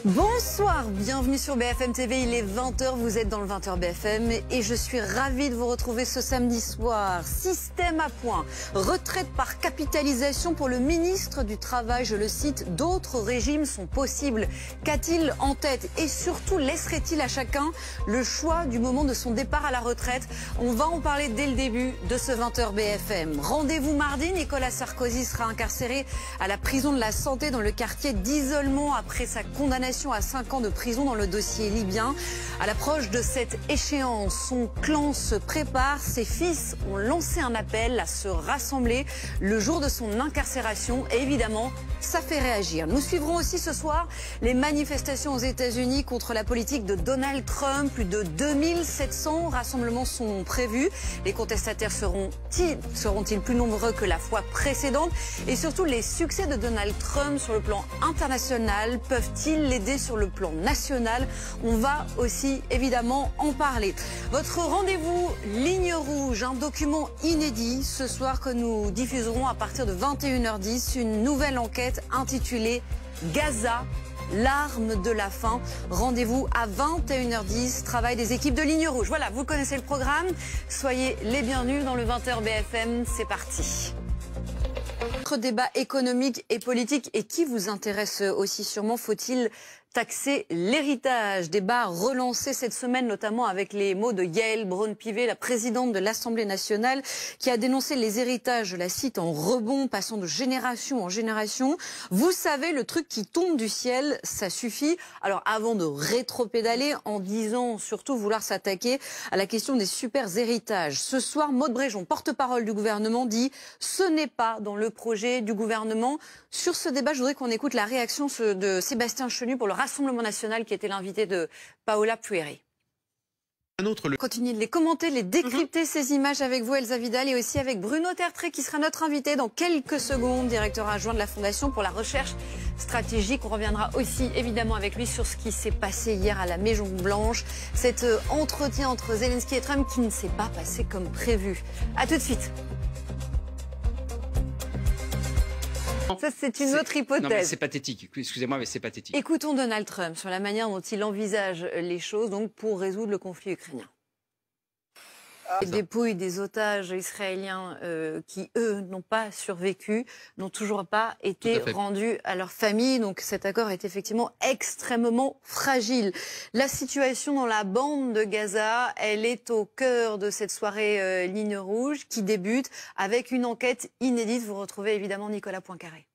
Bonsoir, bienvenue sur BFM TV, il est 20h, vous êtes dans le 20h BFM et je suis ravie de vous retrouver ce samedi soir. Système à point, retraite par capitalisation pour le ministre du Travail, je le cite, d'autres régimes sont possibles. Qu'a-t-il en tête et surtout laisserait-il à chacun le choix du moment de son départ à la retraite? On va en parler dès le début de ce 20h BFM. Rendez-vous mardi, Nicolas Sarkozy sera incarcéré à la prison de la Santé dans le quartier d'isolement après sa condamnation à 5 ans de prison dans le dossier libyen. À l'approche de cette échéance, son clan se prépare. Ses fils ont lancé un appel à se rassembler le jour de son incarcération. Et évidemment, ça fait réagir. Nous suivrons aussi ce soir les manifestations aux États-Unis contre la politique de Donald Trump. Plus de 2700 rassemblements sont prévus. Les contestataires seront-ils plus nombreux que la fois précédente? Et surtout, les succès de Donald Trump sur le plan international peuvent-ils l'aider sur le plan national? On va aussi évidemment en parler. Votre rendez-vous Ligne Rouge, un document inédit ce soir que nous diffuserons à partir de 21h10, une nouvelle enquête intitulée Gaza, l'arme de la faim. Rendez-vous à 21h10, travail des équipes de Ligne Rouge. Voilà, vous connaissez le programme, soyez les bienvenus dans le 20h BFM, c'est parti. Notre débat économique et politique et qui vous intéresse aussi sûrement, faut-il taxer l'héritage? Débat relancé cette semaine notamment avec les mots de Yael Braun-Pivet, la présidente de l'Assemblée nationale, qui a dénoncé les héritages, je la cite, en rebond, passant de génération en génération. Vous savez, le truc qui tombe du ciel, ça suffit. Alors avant de rétropédaler en disant surtout vouloir s'attaquer à la question des super héritages, ce soir, Maud Bréjon, porte-parole du gouvernement, dit « ce n'est pas dans le projet du gouvernement ». Sur ce débat, je voudrais qu'on écoute la réaction de Sébastien Chenu pour le Rassemblement national qui était l'invité de Paola Pueri. Continuez de les commenter, de les décrypter ces images avec vous Elsa Vidal et aussi avec Bruno Tertré qui sera notre invité dans quelques secondes, directeur adjoint de la Fondation pour la recherche stratégique. On reviendra aussi évidemment avec lui sur ce qui s'est passé hier à la Maison Blanche, cet entretien entre Zelensky et Trump qui ne s'est pas passé comme prévu. A tout de suite. Ça, c'est une autre hypothèse. Non, mais c'est pathétique. Excusez-moi, mais c'est pathétique. Écoutons Donald Trump sur la manière dont il envisage les choses donc, pour résoudre le conflit ukrainien. Les dépouilles des otages israéliens qui, eux, n'ont pas survécu, n'ont toujours pas été rendus à leur famille. Donc cet accord est effectivement extrêmement fragile. La situation dans la bande de Gaza, elle est au cœur de cette soirée Ligne Rouge qui débute avec une enquête inédite. Vous retrouvez évidemment Nicolas Poincaré.